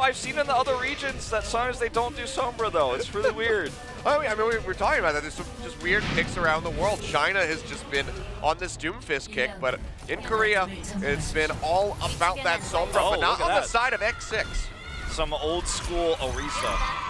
I've seen in the other regions that sometimes they don't do Sombra though. It's really weird. I mean, we're talking about that. There's some just weird picks around the world. China has just been on this Doomfist kick, but in Korea, it's been all about that Sombra, but not on the side of X6. Some old school Orisa.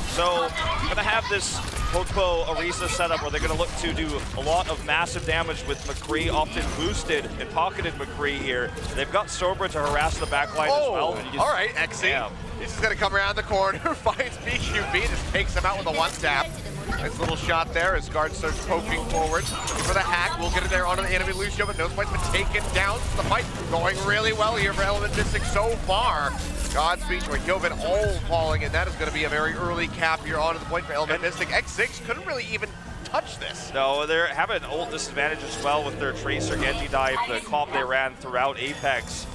So, I'm going to have this Pokpo Orisa setup where they're going to look to do a lot of massive damage with McCree, often boosted and pocketed McCree here. They've got Sombra to harass the backline as well. All right, XC. He's just going to come around the corner, finds BQB, just takes him out with a one-tap. Nice little shot there as Guard starts poking forward for the hack. We'll get it there onto the enemy Lucio, but Nosebite's been taken down. The fight going really well here for Element Mystic so far. Godspeed to Kyobin all falling, and that is going to be a very early cap here onto the point for Element Mystic. X6 couldn't really even touch this. No, they're having an ult disadvantage as well with their Tracer Genji dive, the comp they ran throughout Apex.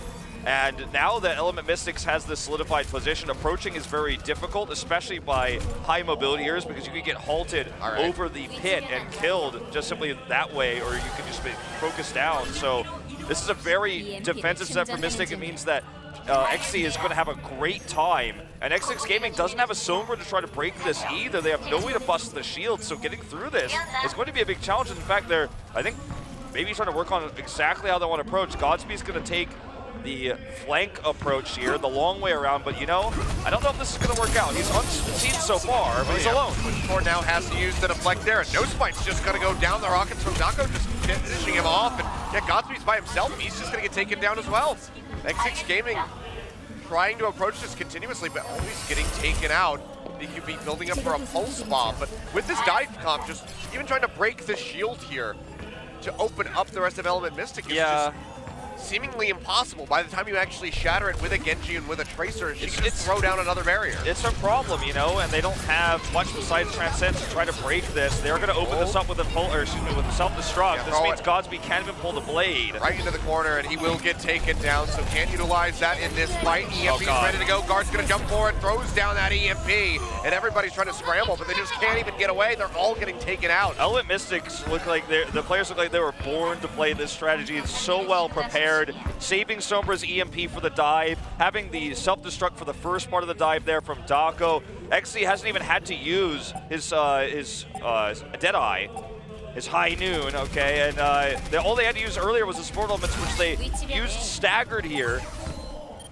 And now that Element Mystics has this solidified position, approaching is very difficult, especially by high mobility areas, because you can get halted over the pit and killed just simply that way, or you can just be focused down. So this is a very defensive set for Mystic. It means that XC is going to have a great time. And X6-Gaming doesn't have a Sombra to try to break this either. They have no way to bust the shield, so getting through this is going to be a big challenge. In fact, they're, I think, maybe trying to work on exactly how they want to approach. Godspeed's going to take the flank approach here, the long way around, but you know, I don't know if this is going to work out. He's unseen so far, but he's alone. Ford now has to use the deflect there, and Nosebite's just going to go down. The rockets from Dako just finishing him off, and yeah, Godspeed's by himself. He's just going to get taken down as well. X6-Gaming trying to approach this continuously, but always getting taken out. BQB building up for a pulse bomb, but with this dive comp, just even trying to break the shield here to open up the rest of Element Mystic is just seemingly impossible. By the time you actually shatter it with a Genji and with a Tracer, she can just throw down another barrier. It's a problem, you know, and they don't have much besides Transcend to try to break this. They're going to open this up with a with a self-destruct. This means Godspeed can't even pull the blade. Right into the corner, and he will get taken down, so can't utilize that in this fight. EMP's ready to go. Guard's going to jump forward, throws down that EMP, and everybody's trying to scramble, but they just can't even get away. They're all getting taken out. Element Mystics look like the players look like they were born to play this strategy. It's so well prepared. Saving Sombra's EMP for the dive, having the self-destruct for the first part of the dive there from Dako. XC hasn't even had to use his Deadeye, his High Noon, okay? And all they had to use earlier was the support elements, which they used staggered here.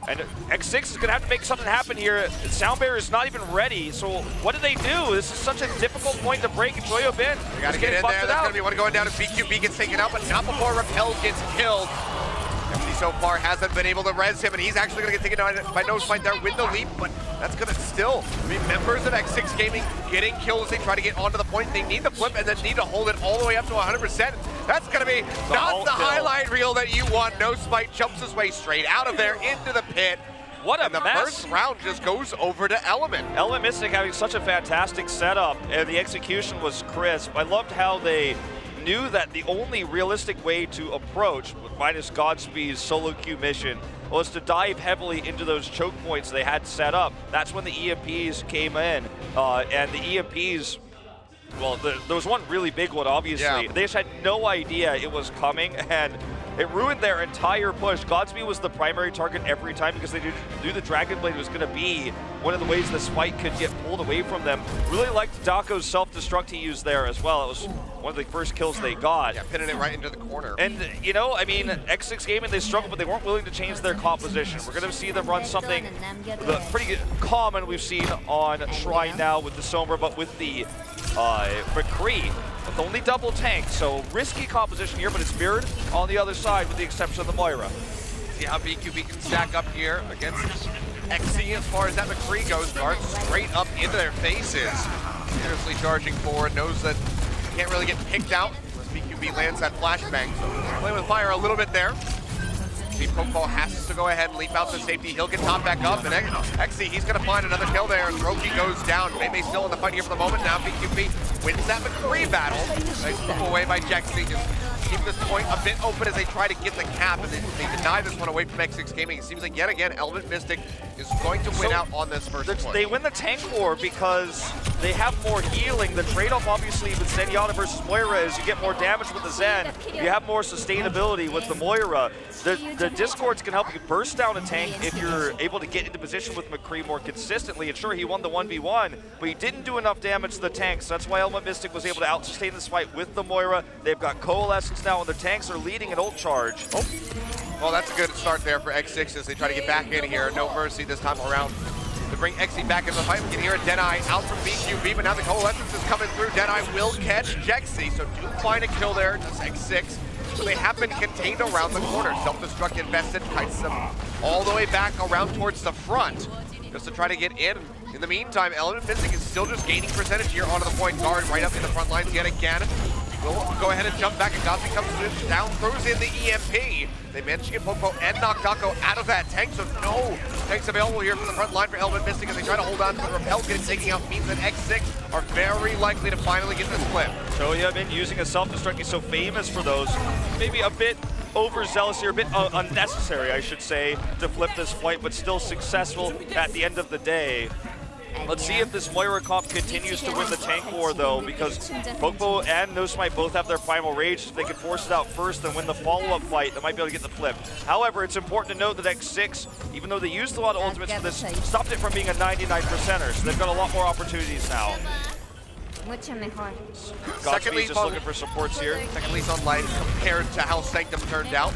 And X6 is going to have to make something happen here. Sound Barrier is not even ready, so what do they do? This is such a difficult point to break. Choyo Bin they got to get in there. That's going to be one going down as BQB gets taken out, but not before Repel gets killed. MC so far hasn't been able to res him, and he's actually going to get taken down by Nosebite there with the leap, but that's going to still be members of X6-Gaming getting kills. They try to get onto the point. They need the flip and then need to hold it all the way up to 100%. That's going to be not the highlight reel that you want. Nosebite jumps his way straight out of there into the pit. What a mess. The first round just goes over to Element. Element Mystic having such a fantastic setup, and the execution was crisp. I loved how they knew that the only realistic way to approach, minus Godspeed's solo queue mission, was to dive heavily into those choke points they had set up. That's when the EMPs came in, and the EMPs, well, there was one really big one, obviously. Yeah. They just had no idea it was coming, and it ruined their entire push. Godspeed was the primary target every time because they knew the Dragon Blade was going to be one of the ways this fight could get pulled away from them. Really liked Dako's self-destruct he used there as well. It was one of the first kills they got. Yeah, pinning it right into the corner. And, you know, I mean, X6-Gaming, they struggled, but they weren't willing to change their composition. We're going to see them run something pretty common we've seen on Shrine now with the Sombra, but with the McCree. With only double tank, so risky composition here, but it's mirrored on the other side with the exception of the Moira. See how BQB can stack up here against XC as far as that McCree goes. Guards straight up into their faces. Seriously charging forward, knows that he can't really get picked out unless BQB lands that flashbang. So playing with fire a little bit there. Pokeball has to go ahead and leap out to safety. He'll get top back up, and XC, he's going to find another kill there. Roki goes down. May still in the fight here for the moment. Now BQB wins that McCree battle. Nice move away by Jexy, just keeping this point a bit open as they try to get the cap, and they deny this one away from X6-Gaming. It seems like yet again, Element Mystic is going to win out on this first point. They win the tank war because they have more healing. The trade-off obviously with Zenyatta versus Moira is you get more damage with the Zen, you have more sustainability with the Moira. The Discords can help you burst down a tank if you're able to get into position with McCree more consistently. And sure, he won the 1v1, but he didn't do enough damage to the tanks. So that's why Element Mystic was able to out-sustain this fight with the Moira. They've got Coalescence now, and their tanks are leading an ult charge. Oh. Well, that's a good start there for X6 as they try to get back in here. No mercy this time around to bring Xe back into the fight. We can hear a Deadeye out from BQB, but now the Coalescence is coming through. Deadeye will catch Jexy, so do find a kill there. Just X6. So they have been contained around the corner. Self-destruct invested, kites them all the way back around towards the front just to try to get in. In the meantime, Element Mystic is still just gaining percentage here onto the point guard, right up in the front lines yet again. Will go ahead and jump back, and Gazi comes down, throws in the EMP. They managed to get Popo and knock Dako out of that tank, so no tanks available here from the front line for Element Mystic as they try to hold on to the repel. Getting taken out means that X6 are very likely to finally get this flip. So yeah, been using a self-destruct. He's so famous for those. Maybe a bit overzealous here, a bit unnecessary, I should say, to flip this fight, but still successful at the end of the day. Let's see if this Moira comp continues to win the tank war, though, because Popo and No Smite both have their primal rage. If they can force it out first and win the follow-up fight, they might be able to get the flip. However, it's important to note that X6, even though they used a lot of ultimates for this, stopped it from being a 99%er, so they've got a lot more opportunities now. Godspeed's just looking for supports here. Second least on life compared to how Sanctum turned out.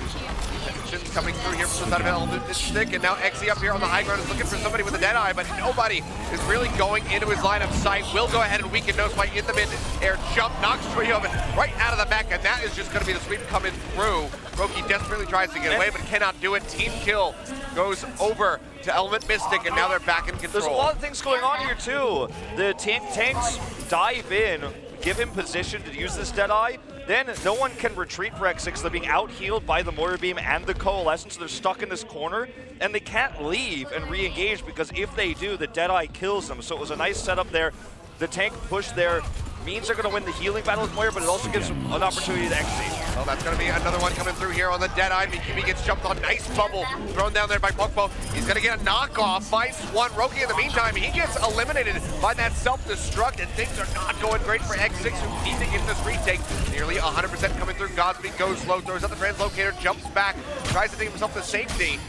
Tensions coming through here from the side of Element Mystic, and now Xe up here on the high ground is looking for somebody with a Deadeye, but nobody is really going into his line of sight. Will go ahead and weaken No Smite in the mid-air jump, knocks Shröder right out of the back, and that is just going to be the sweep coming through. Roki desperately tries to get away, but cannot do it. Team kill goes over to Element Mystic, and now they're back in control. There's a lot of things going on here, too. The tanks dive in, give him position to use this Deadeye, then no one can retreat for X6. They're being out-healed by the Moira Beam and the Coalescence. They're stuck in this corner, and they can't leave and re-engage because if they do, the Deadeye kills them. So it was a nice setup there. The tank push there means they're going to win the healing battle with Moira, but it also gives them an opportunity to Xe. Well, that's going to be another one coming through here on the Deadeye. BQB gets jumped on. Nice bubble thrown down there by Popo. He's going to get a knockoff. Finds one. Roki in the meantime, he gets eliminated by that self-destruct, and things are not going great for X6, who need to get this retake. Nearly 100% coming through. Godspeed goes slow, throws out the translocator, jumps back, tries to take himself to safety,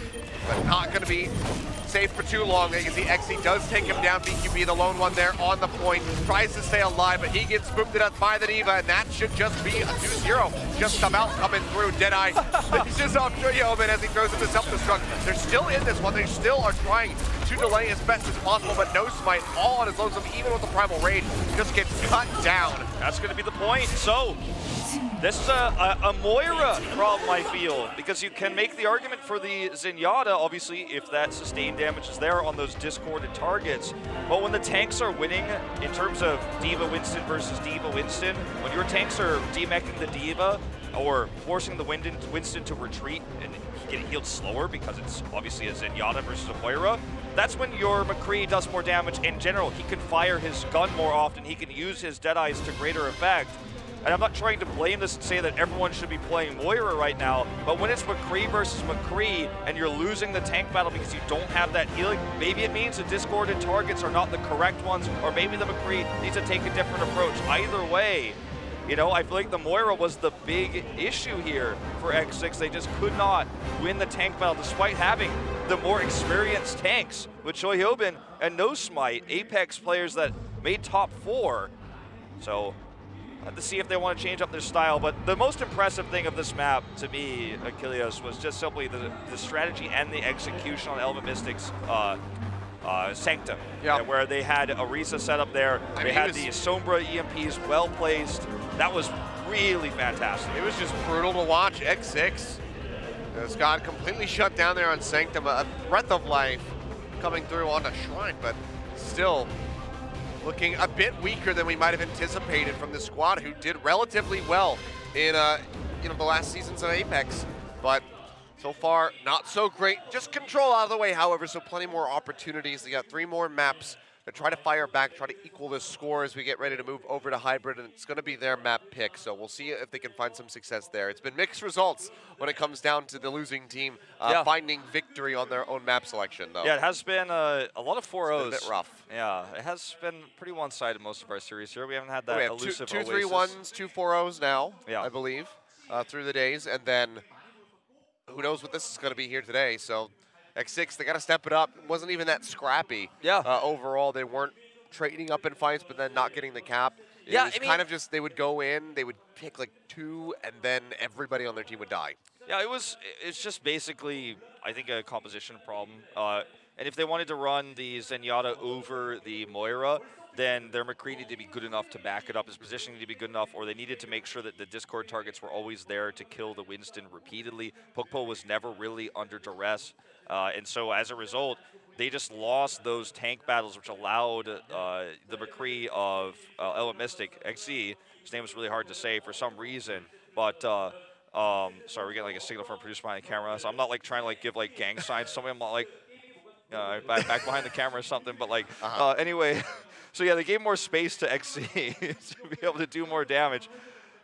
but not going to be safe for too long. You can see Xe does take him down. BQB, the lone one there on the point, tries to stay alive, but he gets spooked to death by the Diva, and that should just be a 2-0. Just come out coming through. Deadeye finishes off Shröder as he throws in the self-destruct. They're still in this one. They still are trying to delay as best as possible, but No Smite, all on his lonesome, even with the primal rage, just gets cut down. That's going to be the point. So this is a Moira problem, I feel, because you can make the argument for the Zenyatta, obviously, if that sustained damage is there on those discorded targets. But when the tanks are winning in terms of Diva Winston versus Diva Winston, when your tanks are demeching the Diva or forcing the Winston to retreat and get healed slower because it's obviously a Zenyatta versus a Moira, that's when your McCree does more damage in general. He can fire his gun more often. He can use his Deadeyes to greater effect. And I'm not trying to blame this and say that everyone should be playing Moira right now, but when it's McCree versus McCree and you're losing the tank battle because you don't have that healing, maybe it means the discorded targets are not the correct ones, or maybe the McCree needs to take a different approach. Either way, you know, I feel like the Moira was the big issue here for X6. They just could not win the tank battle despite having the more experienced tanks with Shröder and No Smite, Apex players that made top 4. So to see if they want to change up their style, but the most impressive thing of this map to me, Achilios, was just simply the strategy and the execution on Element Mystic's Sanctum, where they had Orisa set up there. They had the Sombra EMPs well placed. That was really fantastic. It was just brutal to watch. X6 has got completely shut down there on Sanctum. A breath of life coming through on the Shrine, but still looking a bit weaker than we might have anticipated from the squad, who did relatively well in the last seasons of Apex, but so far not so great. Just control out of the way, however, so plenty more opportunities. They got 3 more maps try to fire back, try to equal this score as we get ready to move over to hybrid, and it's going to be their map pick. So we'll see if they can find some success there. It's been mixed results when it comes down to the losing team finding victory on their own map selection, though. Yeah, it has been a lot of 4-0s. It's been a bit rough. Yeah, it has been pretty one-sided most of our series here. We haven't had that we have elusive two Oasis. 3-1s, 2 4-0s now, I believe, through the days, and then who knows what this is going to be here today. So X6, they got to step it up. It wasn't even that scrappy. Overall, they weren't trading up in fights, but then not getting the cap. It was kind of just, they would go in, they would pick like 2, and then everybody on their team would die. Yeah, it's just basically, I think, a composition problem. And if they wanted to run the Zenyatta over the Moira, then their McCree needed to be good enough to back it up. His positioning needed to be good enough, or they needed to make sure that the Discord targets were always there to kill the Winston repeatedly. Pokpo was never really under duress. And so as a result, they just lost those tank battles, which allowed the McCree of Element Mystic, XZ, his name is really hard to say for some reason, but sorry, we're getting like a signal from a producer behind the camera, so I'm not like trying to like give like gang signs to somebody. I'm not like back behind the camera or something, but like anyway. So yeah, they gave more space to XC to be able to do more damage.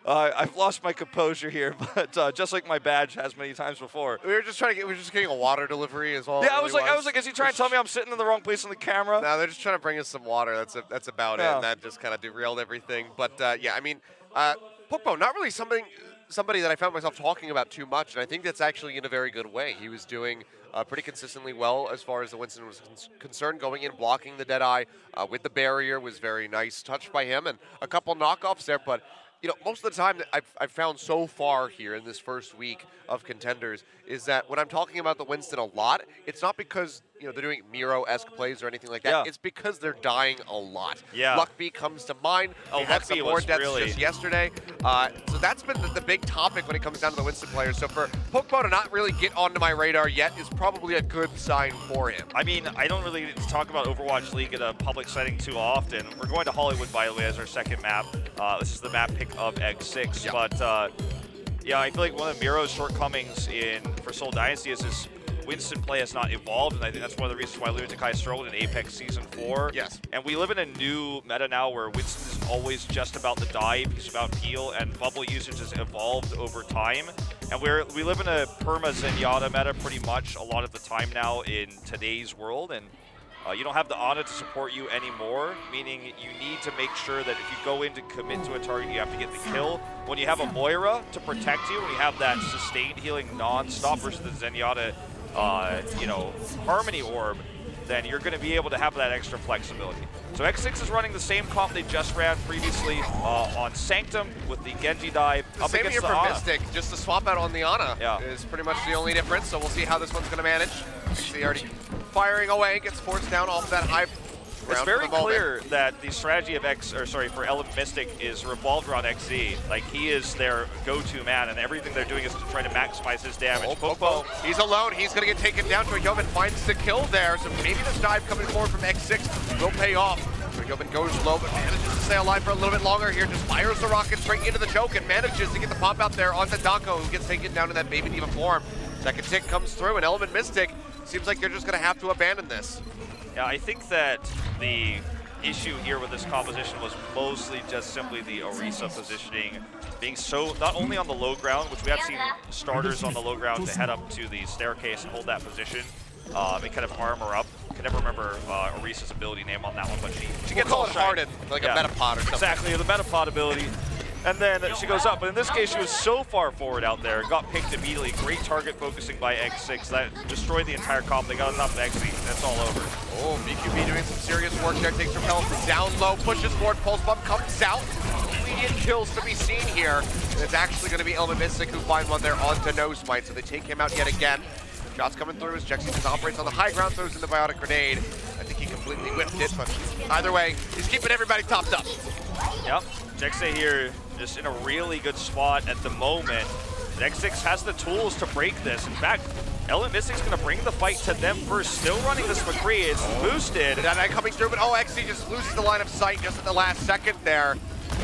I've lost my composure here, but just like my badge has many times before. We were just getting a water delivery as well. Yeah, I was like, is he trying to tell me I'm sitting in the wrong place on the camera? No, they're just trying to bring us some water. That's about it. And that just kind of derailed everything. But yeah, I mean, Pokpo, not really somebody that I found myself talking about too much, and I think that's actually in a very good way. He was doing pretty consistently well as far as the Winston was concerned, going in, blocking the Deadeye with the barrier was very nice touch by him, and a couple knockoffs there, but you know, most of the time that I've found so far here in this first week of Contenders is that when I'm talking about the Winston a lot, it's not because, you know, they're doing Miro-esque plays or anything like that. Yeah. It's because they're dying a lot. Yeah. Luckby comes to mind. They had some more deaths just yesterday. So that's been the big topic when it comes down to the Winston players. So for Pokpo to not really get onto my radar yet is probably a good sign for him. I mean, I don't really talk about Overwatch League in a public setting too often. We're going to Hollywood, by the way, as our second map. This is the map pick of X6, but yeah, I feel like one of Miro's shortcomings for Seoul Dynasty is his Winston play has not evolved, and I think that's one of the reasons why Lunatic struggled in Apex Season 4. Yes. And we live in a new meta now where Winston is always just about the dive, he's about heal, and bubble usage has evolved over time. And we live in a perma Zenyatta meta pretty much a lot of the time now in today's world, and you don't have the Ana to support you anymore, meaning you need to make sure that if you go in to commit to a target, you have to get the kill. When you have a Moira to protect you, when you have that sustained healing non-stop versus the Zenyatta, you know, Harmony Orb, then you're going to be able to have that extra flexibility. So X6 is running the same comp they just ran previously on Sanctum with the Genji dive up same against here the for Ana. Mystic, just the swap out on the Ana is pretty much the only difference, so we'll see how this one's going to manage. See already firing away, gets forced down off that high ground. It's very clear that the strategy of for Element Mystic is revolved around XZ. Like, he is their go-to man, and everything they're doing is to try to maximize his damage. Pokpo, he's alone. He's going to get taken down. Yeoman finds the kill there, so maybe this dive coming forward from X6 will pay off. Yeoman goes low, but manages to stay alive for a little bit longer here. Just fires the rocket straight into the choke and manages to get the pop out there onto Dako, who gets taken down in that Baby Diva form. Second tick comes through, and Element Mystic seems like they're just going to have to abandon this. Yeah, I think that the issue here with this composition was mostly just simply the Orisa positioning being so, not only on the low ground, which we have seen starters on the low ground to head up to the staircase and hold that position, and kind of armor up. I can never remember Orisa's ability name on that one, but she gets all hardened, like a Metapod or something. Exactly, the Metapod ability. And then she goes up, but in this case, she was so far forward out there, got picked immediately. Great target focusing by X6. That destroyed the entire comp. They got on top of XZ, and that's all over. Oh, BQB doing some serious work there. Takes repel from down low, pushes forward, pulse bump comes out. Immediate kills to be seen here. And it's actually going to be Element Mystic who find one there onto No Smite, so they take him out yet again. Shots coming through as Jexy just operates on the high ground, throws in the Biotic Grenade. I think he completely whipped it, but either way, he's keeping everybody topped up. Yep, Jexy here just in a really good spot at the moment. X6 has the tools to break this. In fact, Element Mystic's going to bring the fight to them first. Still running this McCree. It's boosted. That coming through, but XC just loses the line of sight just at the last second there.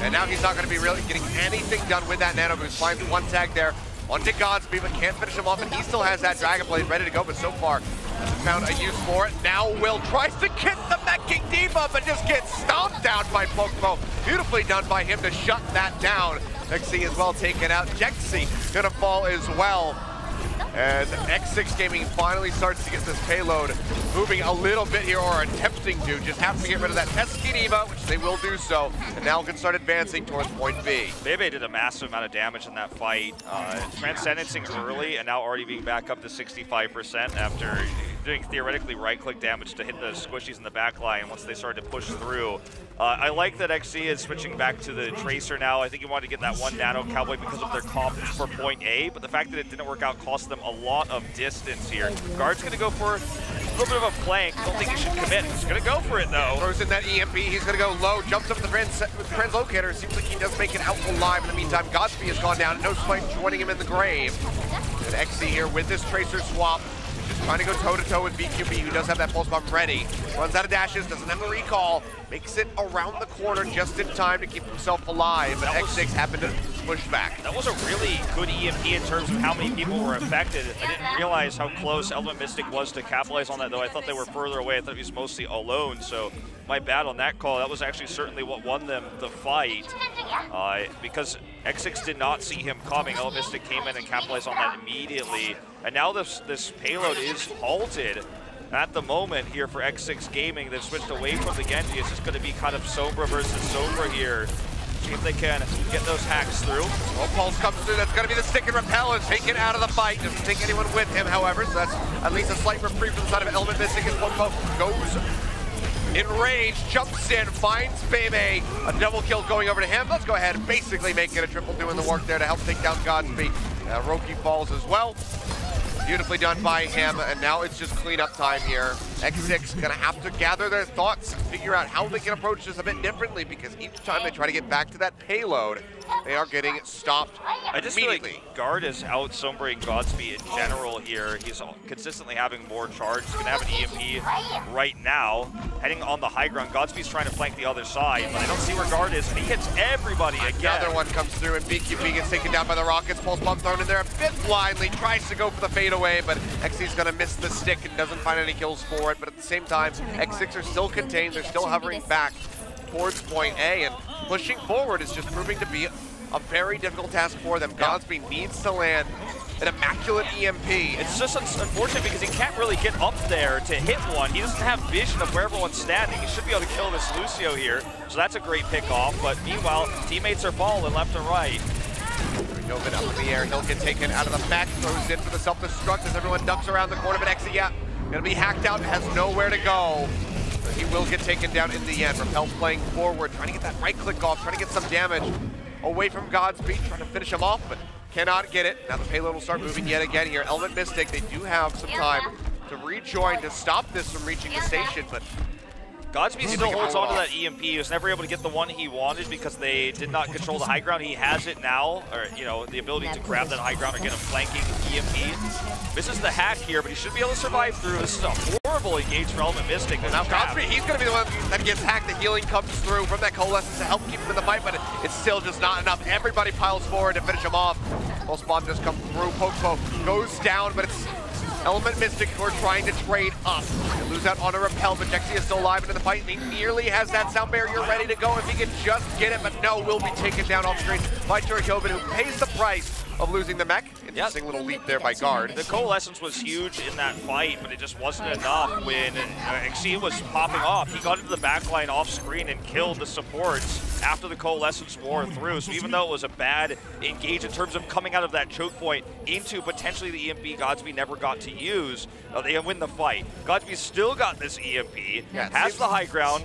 And now he's not going to be really getting anything done with that nano boost. Finds one tag there onto Godspeed, but can't finish him off, and he still has that Dragon Blade ready to go, but so far, Found a use for it. Now Will tries to get the Mecking Diva, but just gets stomped out by Pokemo. Beautifully done by him to shut that down. X6 as well taken out. Jexy gonna fall as well. As X6-Gaming finally starts to get this payload moving a little bit here, or attempting to. Just have to get rid of that pesky Diva, which they will do so, and now can start advancing towards point B. Bebe did a massive amount of damage in that fight, transcendencing early and now already being back up to 65% after doing theoretically right-click damage to hit the squishies in the back line once they started to push through. I like that XC is switching back to the Tracer now. I think he wanted to get that one Nano Cowboy because of their comp for point A, but the fact that it didn't work out cost them a lot of distance here. Guard's going to go for a little bit of a flank. Don't think he should commit. He's going to go for it, though. Throws in that EMP. He's going to go low. Jumps up with the translocator. Seems like he does make it out alive. In the meantime, Godspeed has gone down. No Spike joining him in the grave. And XC here with this Tracer swap. Just trying to go toe-to-toe with BQB, who does have that pulse bomb ready. Runs out of dashes, doesn't have a recall. Makes it around the corner just in time to keep himself alive. But X6 happened to push back. That was a really good EMP in terms of how many people were affected. I didn't realize how close Element Mystic was to capitalize on that, though. I thought they were further away. I thought he was mostly alone, so my bad on that call. That was actually certainly what won them the fight. Because X6 did not see him coming. Element Mystic came in and capitalized on that immediately. And now this payload is halted at the moment here for X6-Gaming. They've switched away from the Genji. It's just going to be kind of Sombra versus Sombra here. See if they can get those hacks through. Well, Pulse comes through. That's going to be the stick and repel and taken out of the fight. Doesn't take anyone with him, however, so that's at least a slight reprieve from the side of Element Mystic as Pokemo goes enraged, jumps in, finds Bebe. A double kill going over to him. Let's go ahead and basically make it a triple, doing the work there to help take down Godspeed. Roki falls as well. Beautifully done by him, and now it's just cleanup time here. X6 gonna have to gather their thoughts, figure out how they can approach this a bit differently, because each time they try to get back to that payload, they are getting stopped I just immediately. feel like Guard is out sombering Godspeed in general here. He's consistently having more charge. He's gonna have an EMP right now, heading on the high ground. Godspeed's trying to flank the other side, but I don't see where Guard is, and he hits everybody again. Another one comes through, and BQB gets taken down by the Rockets. Pulse bomb thrown in there a bit blindly, tries to go for the fadeaway, but XC's gonna miss the stick and doesn't find any kills for it. But at the same time, X6 are still contained. They're still hovering back towards point A, and pushing forward is just proving to be a very difficult task for them. Godspeed needs to land an immaculate EMP. It's just unfortunate because he can't really get up there to hit one. He doesn't have vision of where everyone's standing. He should be able to kill this Lucio here, so that's a great pick off. But meanwhile, teammates are falling left and right. Novin up in the air, he'll get taken out of the back, throws in for the self-destruct as everyone ducks around the corner, but XC, gonna be hacked out and has nowhere to go. He will get taken down in the end. Repel playing forward, trying to get that right click off, trying to get some damage away from Godspeed, trying to finish him off, but cannot get it. Now the payload will start moving yet again here. Element Mystic, they do have some time to rejoin to stop this from reaching the station, but Godspeed still holds on to that EMP. He was never able to get the one he wanted because they did not control the high ground. He has it now, or the ability to grab that high ground or get a flanking EMP. Misses the hack here, but he should be able to survive through. This is a horrible engage for Element Mystic. Now Godspeed, he's going to be the one that gets hacked. The healing comes through from that Coalescence to help keep him in the fight, but it's still just not enough. Everybody piles forward to finish him off. Pulse bomb just come through. Pokemo goes down, but it's Element Mystic who are trying to trade up. They lose out on a repel, but Jexy is still alive and in the fight, and he nearly has that sound barrier ready to go if he can just get it, but no, will be taken down off screen by Turkobin, who pays the price of losing the mech. Interesting little leap there by Guard. The Coalescence was huge in that fight, but it just wasn't enough when XC was popping off. He got into the backline off screen and killed the supports after the Coalescence wore through. So even though it was a bad engage in terms of coming out of that choke point into potentially the EMP Godspeed never got to use, they win the fight. Godspeed still got this EMP, has the high ground.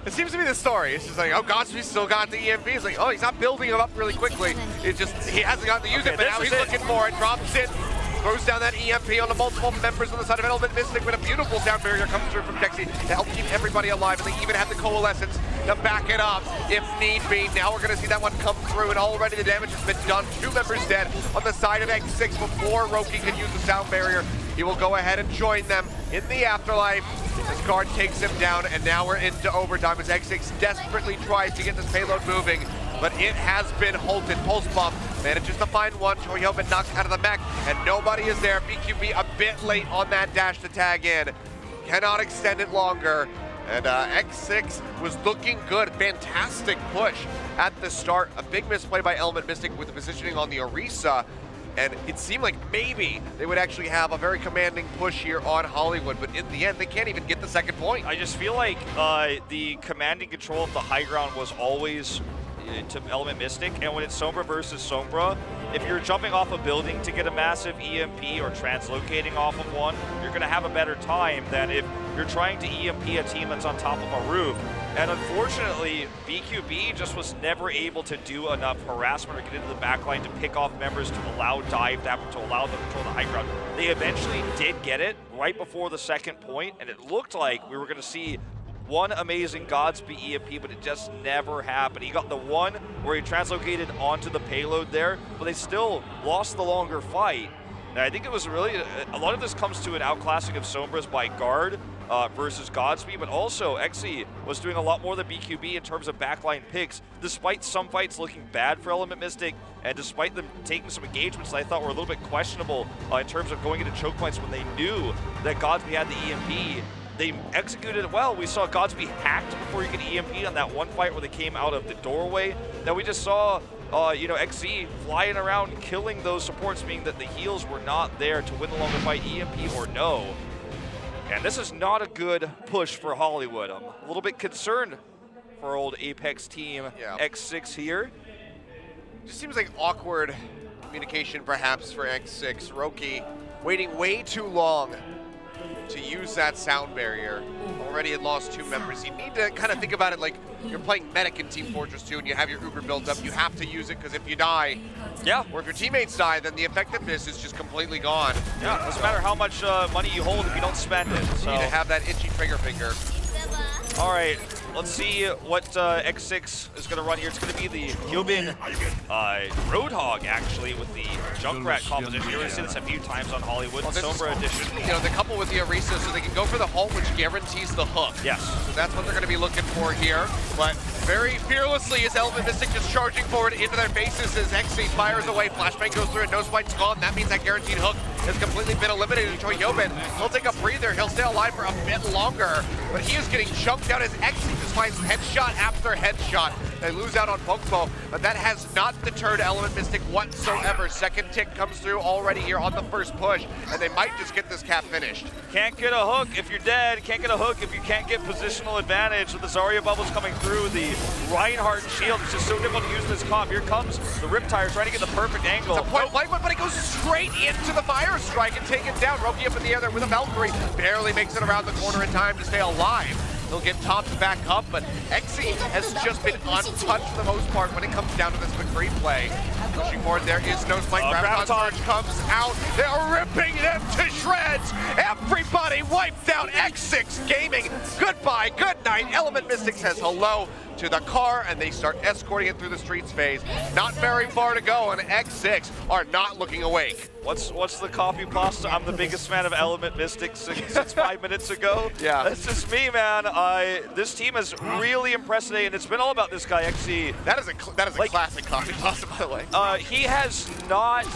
It seems to be the story. It's just like, oh, Godspeed still got the EMP. It's like, oh, he's not building him up really quickly. It's just, he hasn't gotten to use it, but now he's looking for it. Drops it, throws down that EMP on the multiple members on the side of Element Mystic, with a beautiful sound barrier comes through from Jexy to help keep everybody alive, and they even have the Coalescence to back it up if need be. Now we're going to see that one come through, and already the damage has been done. 2 members dead on the side of X6 before Roki can use the sound barrier. He will go ahead and join them in the afterlife. This Guard takes him down, and now we're into overtime as X6 desperately tries to get this payload moving, but it has been halted. Pulse bomb Manages to find one. Choyobin knocked out of the mech, and nobody is there. BQB a bit late on that dash to tag in. Cannot extend it longer. And X6 was looking good. Fantastic push at the start. A big misplay by Element Mystic with the positioning on the Orisa. And it seemed like maybe they would actually have a very commanding push here on Hollywood, but in the end, they can't even get the second point. I just feel like the commanding control of the high ground was always to Element Mystic, and when it's Sombra versus Sombra, if you're jumping off a building to get a massive EMP or translocating off of one, you're going to have a better time than if you're trying to EMP a team that's on top of a roof. And unfortunately, BQB just was never able to do enough harassment or get into the backline to pick off members to allow dive dapper, to allow them to control the high ground. They eventually did get it right before the second point, and it looked like we were going to see one amazing Godspeed EMP, but it just never happened. He got the one where he translocated onto the payload there, but they still lost the longer fight. And I think it was really, a lot of this comes to an outclassing of Sombras by guard versus Godspeed, but also XE was doing a lot more than BQB in terms of backline picks, despite some fights looking bad for Element Mystic, and despite them taking some engagements that I thought were a little bit questionable in terms of going into choke points when they knew that Godspeed had the EMP. They executed it well. We saw Godspeed hacked before he could EMP on that one fight where they came out of the doorway. Then we just saw, XZ flying around killing those supports, meaning that the heals were not there to win the longer fight, EMP or no. And this is not a good push for Hollywood. I'm a little bit concerned for old Apex team X6 here. Just seems like awkward communication perhaps for X6. Roki waiting way too long to use that sound barrier. Already had lost 2 members. You need to kind of think about it like you're playing Medic in Team Fortress 2 and you have your Uber built up. You have to use it because if you die, or if your teammates die, then the effectiveness is just completely gone. Yeah, it doesn't matter how much money you hold if you don't spend it. So. You need to have that itchy trigger finger. All right, let's see what X6 is going to run here. It's going to be the Hyobin Roadhog, actually, with the Junkrat composition. You're going to see this a few times on Hollywood. Sombra edition. The couple with the Orisa, so they can go for the ult, which guarantees the hook. Yes. So that's what they're going to be looking for here. But very fearlessly is Element Mystic just charging forward into their faces as XC fires away. Flashbang goes through and no spite's gone. That means that guaranteed hook has completely been eliminated. Choyobin, he'll take a breather. He'll stay alive for a bit longer, but he is getting chunked out as XC just finds headshot after headshot. They lose out on Pokeball, but that has not deterred Element Mystic whatsoever. Second tick comes through already here on the first push, and they might just get this cap finished. Can't get a hook if you're dead. Can't get a hook if you can't get positional advantage. With the Zarya bubbles coming through, the Reinhardt shield is just so difficult to use this comp. Here comes the Riptire trying to get the perfect angle. It's a point blank one, but it goes straight into the fire strike and take it down. Roki up in the air there with a Valkyrie. Barely makes it around the corner in time to stay alive. He'll get topped back up, but XE has just been untouched for the most part when it comes down to this McCree play. Pushing forward, there is no spike. Graviton comes out. They're ripping them to shreds. Everybody wiped out. X6-Gaming. Goodbye, good night. Element Mystic says hello to the car, and they start escorting it through the streets phase. Not very far to go, and X6 are not looking awake. What's the coffee pasta? I'm the biggest fan of Element Mystic since 5 minutes ago. Yeah. That's just me, man. This team has really impressed today, and it's been all about this guy, XE. That is a classic coffee pasta, by the way. He has not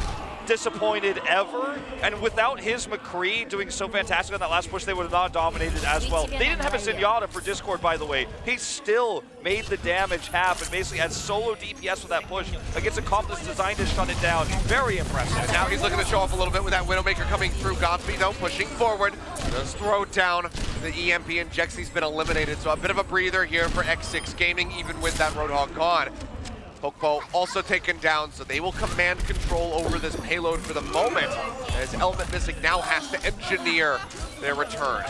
disappointed ever, and without his McCree doing so fantastic on that last push, they would have not dominated as well. They didn't have a Zenyatta for Discord, by the way. He still made the damage happen, basically had solo DPS with that push against a comp that's designed to shut it down. Very impressive. And now he's looking to show off a little bit with that Widowmaker coming through. Godspeed, though, pushing forward. Does throw down the EMP, and Jexy's been eliminated, so a bit of a breather here for X6-Gaming, even with that Roadhog gone. Pokeball also taken down, so they will command control over this payload for the moment, as Element Mystic now has to engineer their return.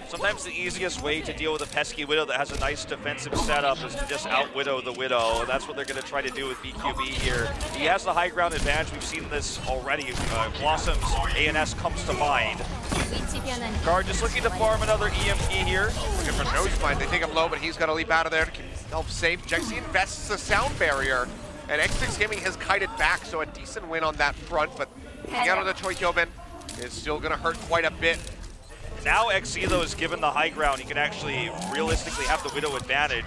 Sometimes the easiest way to deal with a pesky Widow that has a nice defensive setup is to just out-Widow the Widow, and that's what they're going to try to do with BQB here. He has the high ground advantage. We've seen this already. Blossom's ANS comes to mind. Guard just looking to farm another EMP here. Looking for Nosebite. They take him low, but he's got to leap out of there to help save. Jexy invests the sound barrier, and X6-Gaming has kited back, so a decent win on that front, but hanging out on the Choyobin is still going to hurt quite a bit. Now XE, though, is given the high ground. He can actually realistically have the Widow advantage.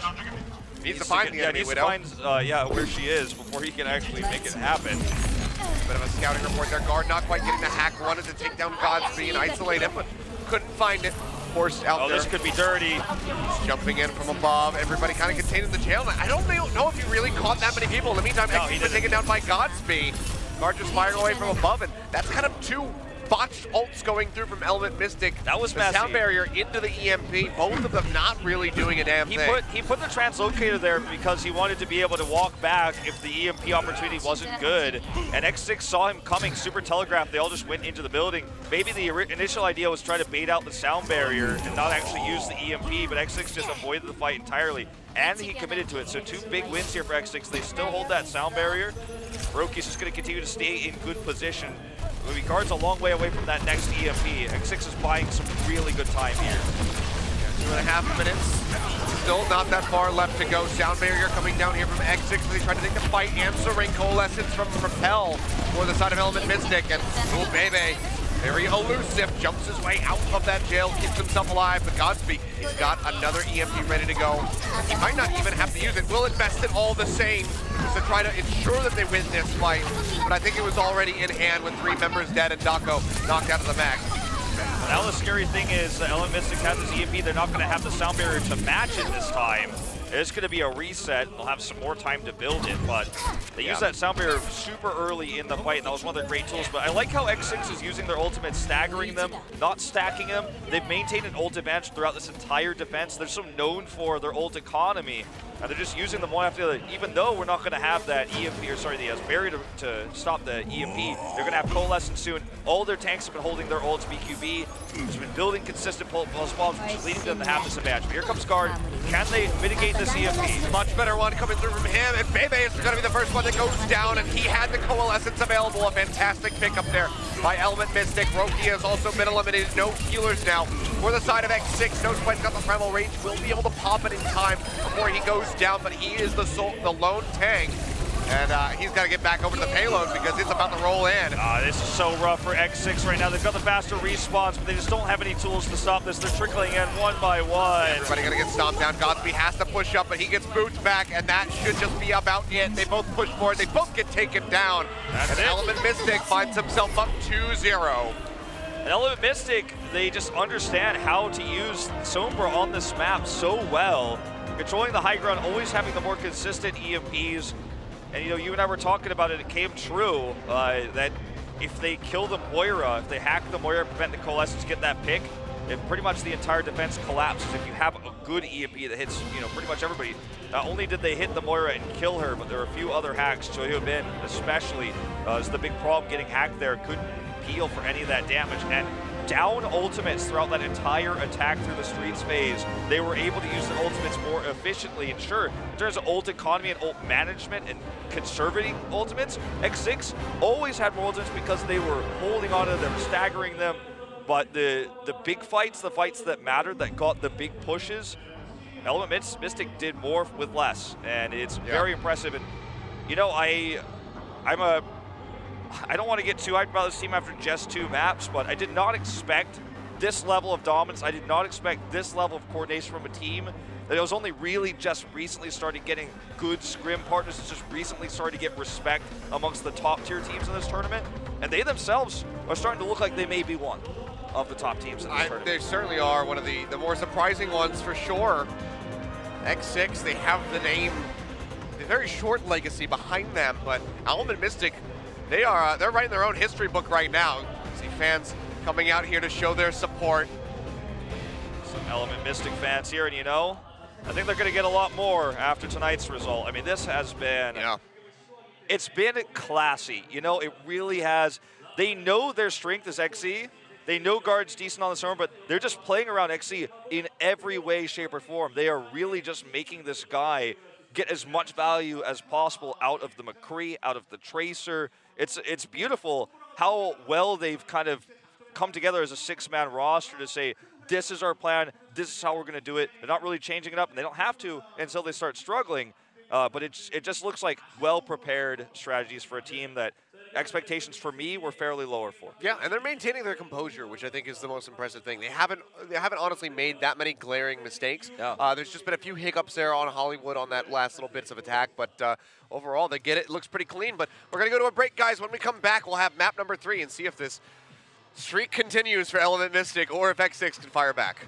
Needs to find the enemy Widow. Needs to find, where she is before he can actually make it happen. Bit of a scouting report there. Guard not quite getting the hack. Wanted to take down Godspeed and isolate him, but couldn't find it. Forced out there. Oh, this could be dirty. He's jumping in from above. Everybody kind of contained in the jail. I don't know if he really caught that many people. In the meantime, X6 was taken down by Godspeed. Guard just firing away from above, and that's kind of two botched ults going through from Element Mystic. That was the messy. Sound barrier into the EMP. Both of them not really doing a damn thing. He put the translocator there because he wanted to be able to walk back if the EMP opportunity wasn't good. And X6 saw him coming, super telegraphed. They all just went into the building. Maybe the initial idea was try to bait out the sound barrier and not actually use the EMP, but X6 just avoided the fight entirely. And he committed to it. So 2 big wins here for X6. They still hold that sound barrier. Roki's just going to continue to stay in good position. Movie Guard's a long way away from that next EMP. X6 is buying some really good time here. Yeah, 2.5 minutes. Still not that far left to go. Sound barrier coming down here from X6. They try to take the fight. Answering Coalescence from Repel for the side of Element Mystic. And oh, baby. Very elusive, jumps his way out of that jail, keeps himself alive, but Godspeed, he's got another EMP ready to go. He might not even have to use it. Will invest it all the same to try to ensure that they win this fight, but I think it was already in hand with 3 members dead and Dako knocked out of the mech. Now the scary thing is that Element Mystic has this EMP. They're not going to have the sound barrier to match it this time. It's going to be a reset. They'll have some more time to build it, but they use that sound barrier super early in the fight, and that was one of their great tools. But I like how X6 is using their ultimate, staggering them, not stacking them. They've maintained an ult advantage throughout this entire defense. They're so known for their ult economy, and they're just using them one after the other. Even though we're not going to have that EMP, or sorry, the barrier to stop the EMP, they're going to have Coalescence soon. All their tanks have been holding their ults. BQB has been building consistent pulse bombs, which is leading them to have this advantage. But here comes Guard. Can they mitigate this EMP? Much better one coming through from him, and Bebe is going to be the first one that goes down, and he had the Coalescence available. A fantastic pickup there by Element Mystic. Roki has also been eliminated. No healers now for the side of X6. No Spite's got the Primal Rage. Will be able to pop it in time before he goes down, but he is the lone tank. And he's got to get back over to the payload because it's about to roll in. This is so rough for X6 right now. They've got the faster respawns, but they just don't have any tools to stop this. They're trickling in one by one. Everybody going to get stomped down. Godspeed has to push up, but he gets booted back, and that should just be about it. They both push forward. They both get taken down. That's it. Element Mystic finds himself up 2-0. And Element Mystic, they just understand how to use Sombra on this map so well. Controlling the high ground, always having the more consistent EMPs. And you and I were talking about it, it came true that if they kill the Moira, if they hack the Moira, prevent the Coalescence, get that pick, and pretty much the entire defense collapses. If you have a good EMP that hits, pretty much everybody. Not only did they hit the Moira and kill her, but there are a few other hacks. Choyo Bin especially is the big problem getting hacked there. Couldn't peel for any of that damage. And down ultimates throughout that entire attack through the streets phase. They were able to use their ultimates more efficiently. And sure, in terms of ult economy and ult management and conserving ultimates, X6 always had more ultimates because they were holding on to them, staggering them. But the big fights, the fights that mattered, that got the big pushes, Element Mystic did more with less. And it's very impressive. And, I don't want to get too hyped about this team after just 2 maps, but I did not expect this level of dominance. I did not expect this level of coordination from a team that it was only really just recently started getting good scrim partners. It's just recently started to get respect amongst the top tier teams in this tournament. And they themselves are starting to look like they may be one of the top teams in this tournament. They certainly are one of the more surprising ones for sure. X6, they have the name, the very short legacy behind them, but Element Mystic, they're writing their own history book right now. See fans coming out here to show their support. Some Element Mystic fans here, and I think they're going to get a lot more after tonight's result. I mean, this has been, it's been classy. It really has. They know their strength is XE. They know Guard's decent on the summer, but they're just playing around XE in every way, shape, or form. They are really just making this guy get as much value as possible out of the McCree, out of the Tracer. It's beautiful how well they've kind of come together as a 6-man roster to say, this is our plan, this is how we're going to do it. They're not really changing it up, and they don't have to until they start struggling. But it just looks like well-prepared strategies for a team that expectations for me were fairly lower for. Yeah, and they're maintaining their composure, which I think is the most impressive thing. They haven't honestly made that many glaring mistakes. Yeah. There's just been a few hiccups there on Hollywood on that last little bits of attack, but overall they get it. It looks pretty clean. But we're gonna go to a break, guys. When we come back, we'll have map number 3 and see if this streak continues for Element Mystic or if X6 can fire back.